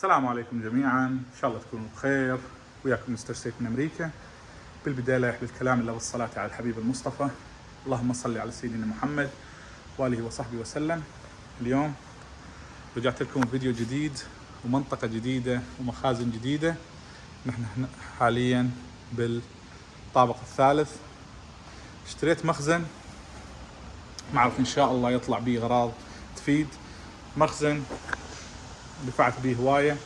السلام عليكم جميعا، ان شاء الله تكونوا بخير. وياكم مستر سيف من امريكا. بالبدايه لا يحلو الكلام الا بالصلاه على الحبيب المصطفى، اللهم صل على سيدنا محمد واله وصحبه وسلم. اليوم رجعت لكم فيديو جديد ومنطقه جديده ومخازن جديده. نحن حاليا بالطابق الثالث. اشتريت مخزن ما اعرف ان شاء الله يطلع به اغراض تفيد. مخزن دفعت به هوايه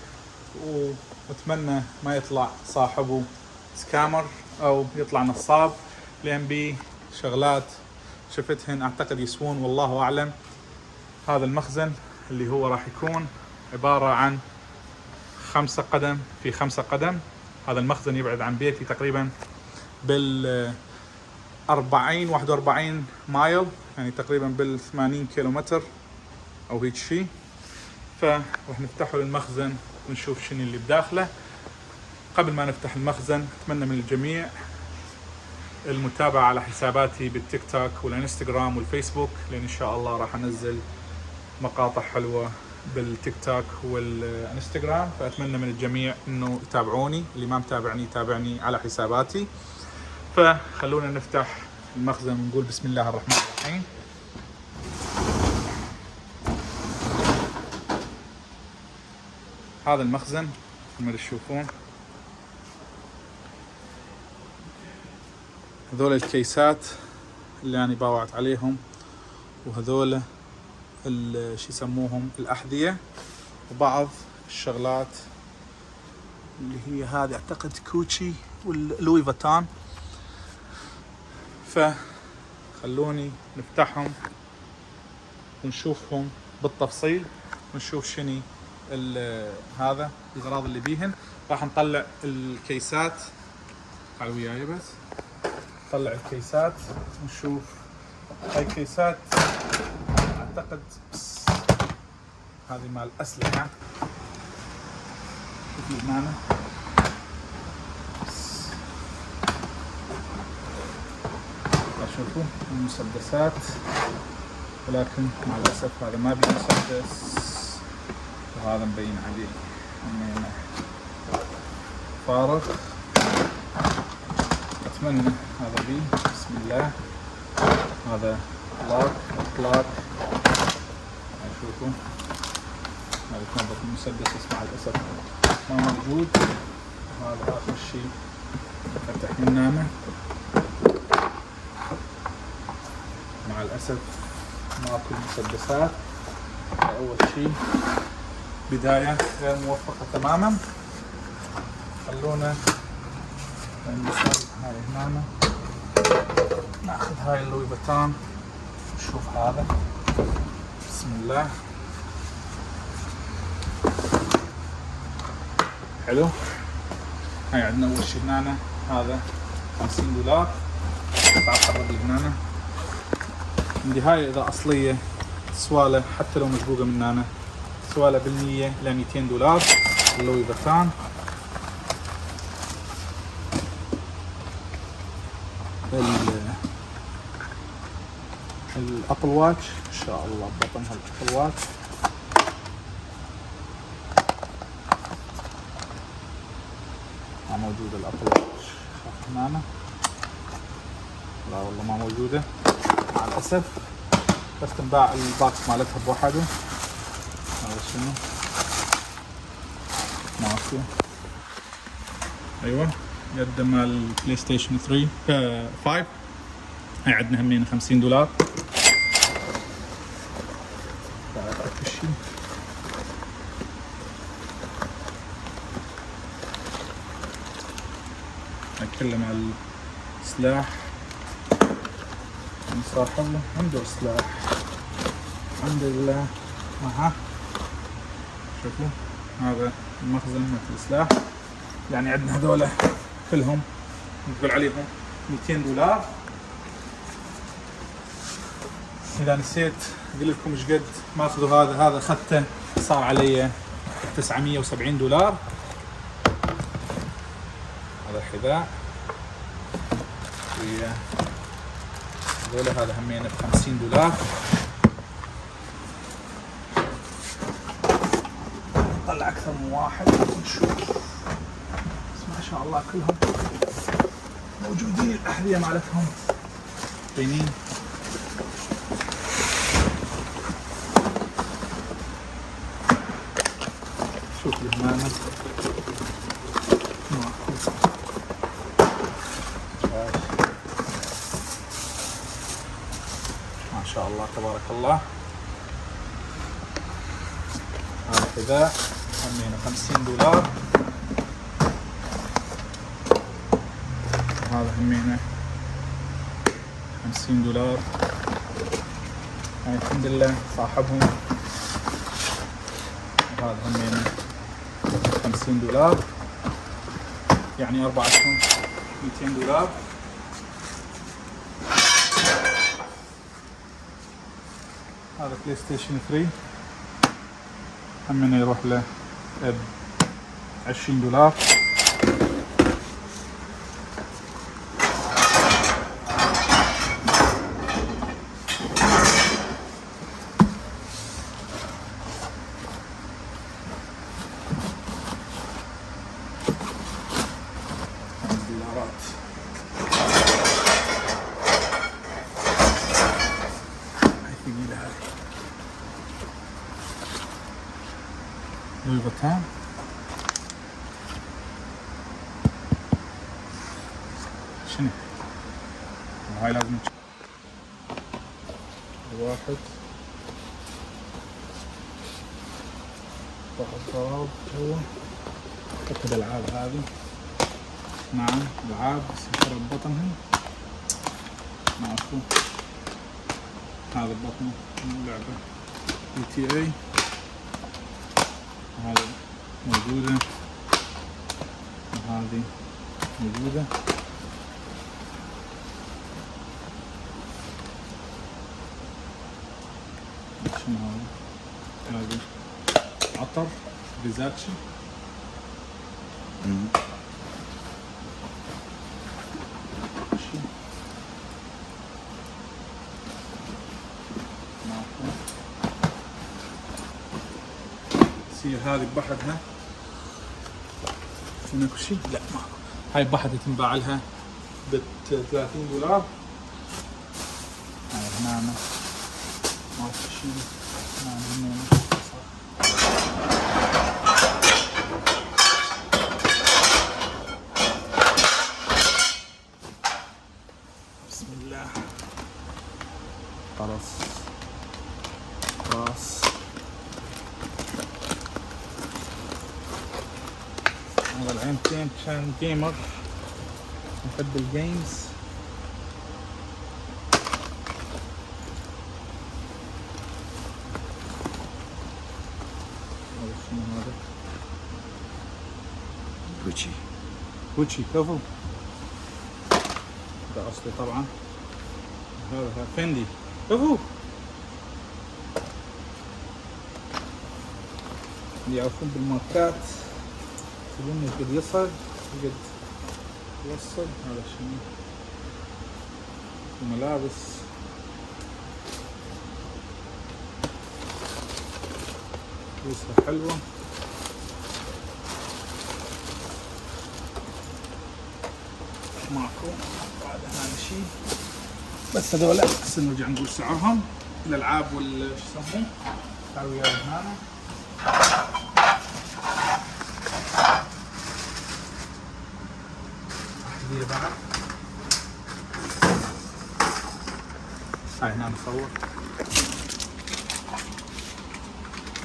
واتمنى ما يطلع صاحبه سكامر او يطلع نصاب، لان بيه شغلات شفتهن اعتقد يسوون والله اعلم. هذا المخزن اللي هو راح يكون عبارة عن 5 قدم في 5 قدم. هذا المخزن يبعد عن بيتي تقريبا بال 41 مايل، يعني تقريبا بال 80 كيلومتر او هيك شيء. فراح نفتحه المخزن ونشوف شنو اللي بداخله. قبل ما نفتح المخزن اتمنى من الجميع المتابعة على حساباتي بالتيك توك والانستغرام والفيسبوك، لان ان شاء الله راح انزل مقاطع حلوة بالتيك توك والانستغرام. فاتمنى من الجميع انه يتابعوني، اللي ما متابعني يتابعني على حساباتي. فخلونا نفتح المخزن ونقول بسم الله الرحمن الرحيم. هذا المخزن كما تشوفون، هذول الكيسات اللي انا باوعت عليهم، وهذول شو يسموهم الأحذية، وبعض الشغلات اللي هي هذه اعتقد كوتشي واللوي فيتان. فخلوني نفتحهم ونشوفهم بالتفصيل ونشوف شني هذا الأغراض اللي بيهن. راح نطلع الكيسات، تعالوا وياي بس نطلع الكيسات ونشوف. هاي الكيسات اعتقد هذه مال اسلحه في معنا. شوفوا المسدسات، ولكن مع الاسف هذا ما بيه مسدس، وهذا مبين عليه انه فارغ. اتمنى هذا بيه. بسم الله. هذا اطلاق شوفوا، هذا كنبة المسدس مع الاسف ما موجود. هذا اخر شيء فتح منامه، مع الاسف ماكو مسدسات. اول شيء بداية غير موفقة تماما. خلونا نسوي هاي هنا، ناخذ هاي اللوي فيتان نشوف هذا. بسم الله. حلو. هاي عندنا اول شيء هنا، هذا $50. تعال قرب لي هنا. عندي هاي اذا اصلية سوالة حتى لو مسبوقة من هنا، سوالة بالمية الى $200. اللوي فيتان. الابل واتش ان شاء الله بطنها الابل واتش. ما موجودة الابل واتش هنا، لا والله ما موجودة مع الاسف، بس تنباع الباكس مالتها بوحده. هذا شنو؟ ماكو. ايوه يد مال بلاي ستيشن 5. هاي عندنا همين $50. هاي كلها مع السلاح. صاحبنا عنده سلاح الحمد لله. شوفوا هذا المخزن مثل سلاح، يعني عندنا هذولا كلهم نقول عليهم $200. اذا نسيت اقول لكم ايش قد ماخذه هذا اخذته صار علي $970. هذا الحذاء ويا هذول، هذا همين $50. طلع اكثر من واحد نشوف. بس ما شاء الله كلهم موجودين الاحذيه مالتهم بينين. شوف الهمامه ما شاء الله تبارك الله. هذا الحذاء همينه $50. هذا همينه $50. يعني الحمد لله صاحبهم. وهذا همينه $50 يعني 4 أسهم $200. هذا بلاي ستيشن 3 همينه يروح له $20. لوي فيتان. شنو هاي لازم واحد ضرب هو اعتقد الالعاب هذه. نعم العاب بس يخرب بطنهم. ماكو. هذا البطن من لعبة GTA. هذه موجودة وهذه موجودة. شنو هذا؟ هذه عطر فيزاتشي. تصير هذه بحدها. هناك شيء؟ لا ما هاي بحدها تنباع لها $30. هاي هنا ما في شيء. بسم الله. خلاص راس. هذا العينتين كان جيمر يحب الجيمز. هذا شنو هذا؟ جوتشي كفو. هذا اصلي طبعا. هذا فندي كفو. اللي يعرفون بالماركات يقولون قد يصل قد يوصل. هذا شنو؟ الملابس. فلوسها حلوة. ماكو بعد هذا شيء. بس هذول هسه نرجع نقول سعرهم. الالعاب وال شو يسموه؟ تعالوا وياي هنا. بعد هاي هنا نصور.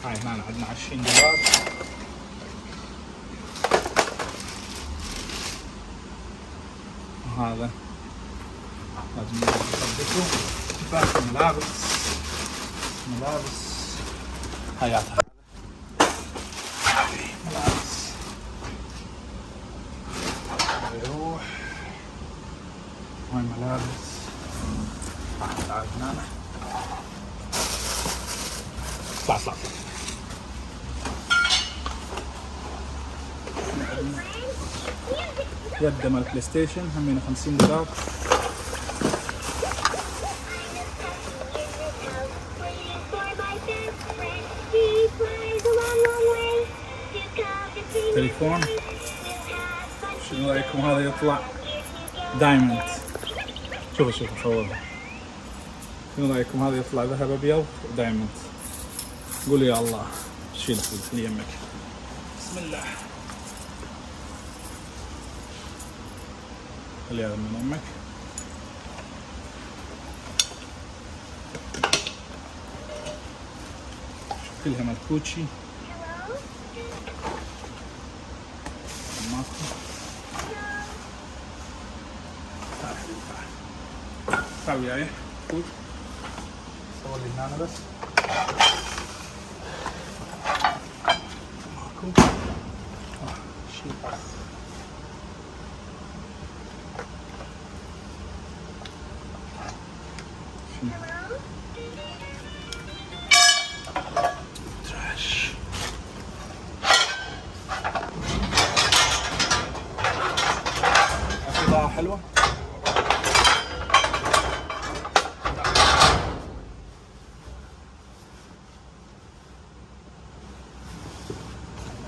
هاي هنا عندنا $20. وهذا لازم نثبته. باقي ملابس حياتها. ملابس يروح. هاي ملابس. تعال هنا. اطلع. يد مال بلاي ستيشن همينه $50. تليفون. شنو رايكم هذا يطلع دايموند؟ شوفوا صورها. شنو رايكم هذا يطلع ذهب ابيض ودايموند؟ قولوا يا الله. شيل خلي يمك. بسم الله. خلي هذا من امك. كلها مال كوتشي. تعال وياي. صور لي هنا بس. ماكو. شيل. تراش. إضاءة حلوة.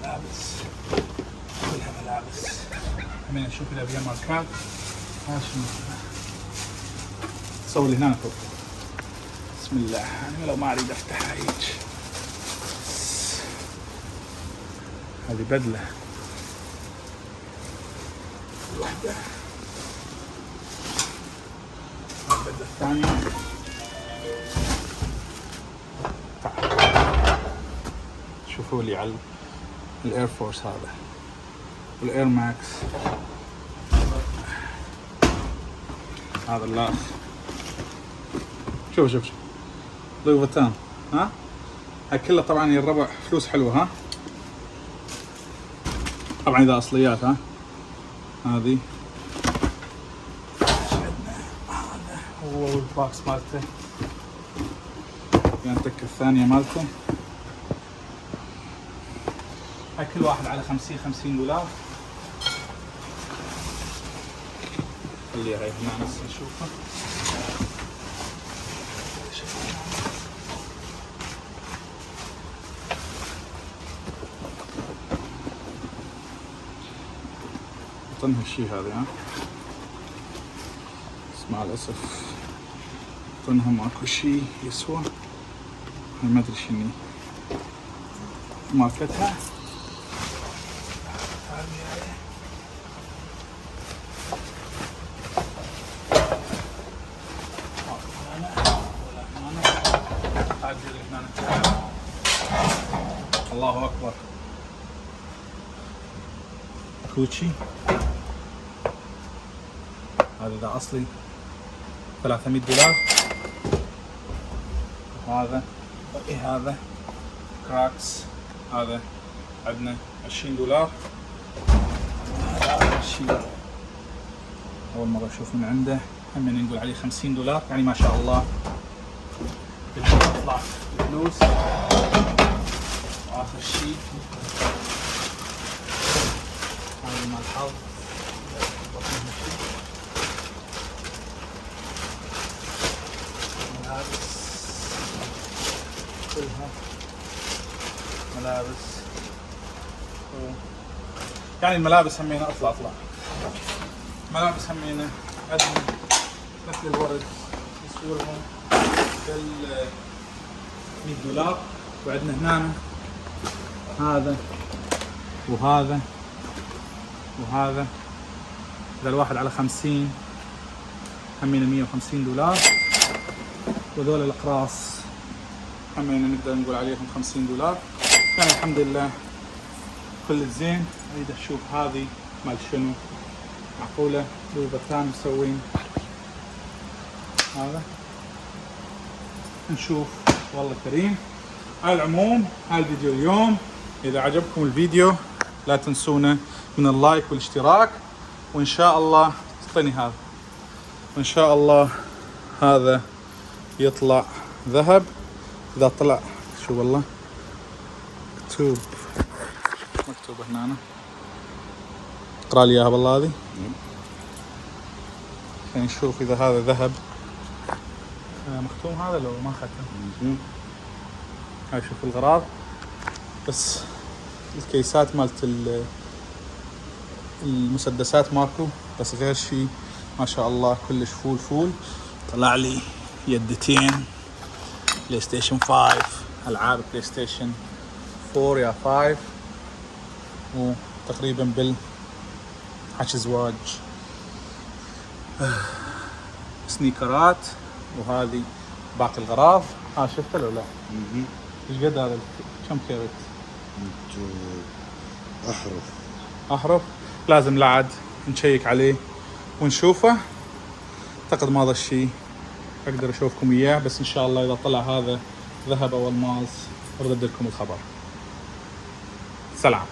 ملابس. كلها ملابس. خلينا نشوف إذا فيها ماركات. شنو. صور لي هنا فوق. بسم الله. أنا لو ما أريد أفتحها هيك. هذه بدلة. واحدة. البدلة الثانية. شوفوا لي على الاير فورس هذا والاير ماكس. هذا اللاخ. شوف لوي فيتان. ها هاي كلها طبعا الربع فلوس حلوه. ها طبعا اذا اصليات. ها هذه هذا هو الباكس مالته. يعني الثانيه مالته. هاي كل واحد على 50 دولار. خليها هاي هنا هسه نشوفها. طنها الشي هذا. ها بس مع الاسف طنها ماكو شي يسوى. ما ادري شنو ماركتها. الله اكبر. كوتشي هذا اذا اصلي 300 دولار. وهذا هذا كراكس هذا عندنا 20 دولار. هذا الشيء اول مره اشوف من عنده. هم نقول عليه 50 دولار. يعني ما شاء الله تطلع الفلوس. واخر شيء هذا مال الحظ. ملابس كلها ملابس. يعني الملابس همينة اطلع ملابس همينة عندنا مثل الورد يسوولهم بال 100 دولار. وعندنا هنا هذا وهذا وهذا. إذا الواحد على 50 همينة 150 دولار. وذول الأقراص همينة نقدر نقول عليهم 50 دولار. يعني الحمد لله كل زين. أريد أشوف هذه مال شنو. معقولة لوي فيتان مسوين هذا. نشوف والله كريم. على العموم هاي الفيديو اليوم. إذا عجبكم الفيديو لا تنسونا من اللايك والاشتراك. وإن شاء الله اعطيني هذا. وإن شاء الله هذا يطلع ذهب. إذا طلع شو والله مكتوب هنا. اقرأ لي إياها بالله هذه. يعني نشوف إذا هذا ذهب. مختوم هذا لو ما ختم. هاي شوف الغراض بس الكيسات مالت المسدسات ماكو، بس غير شيء ما شاء الله كلش فول. طلع لي يدتين بلاي ستيشن 5، العاب بلاي ستيشن 4 يا 5، وتقريبا بالحش زواج سنيكرات، وهذه باقي الغراض. شفته لو لا؟ ايش قد هذا؟ كم كيرت؟ احرف لازم لعد نشيك عليه ونشوفه. اعتقد ما هذا الشيء اقدر اشوفكم اياه، بس ان شاء الله اذا طلع هذا ذهب او الماس ارد لكم الخبر. سلام.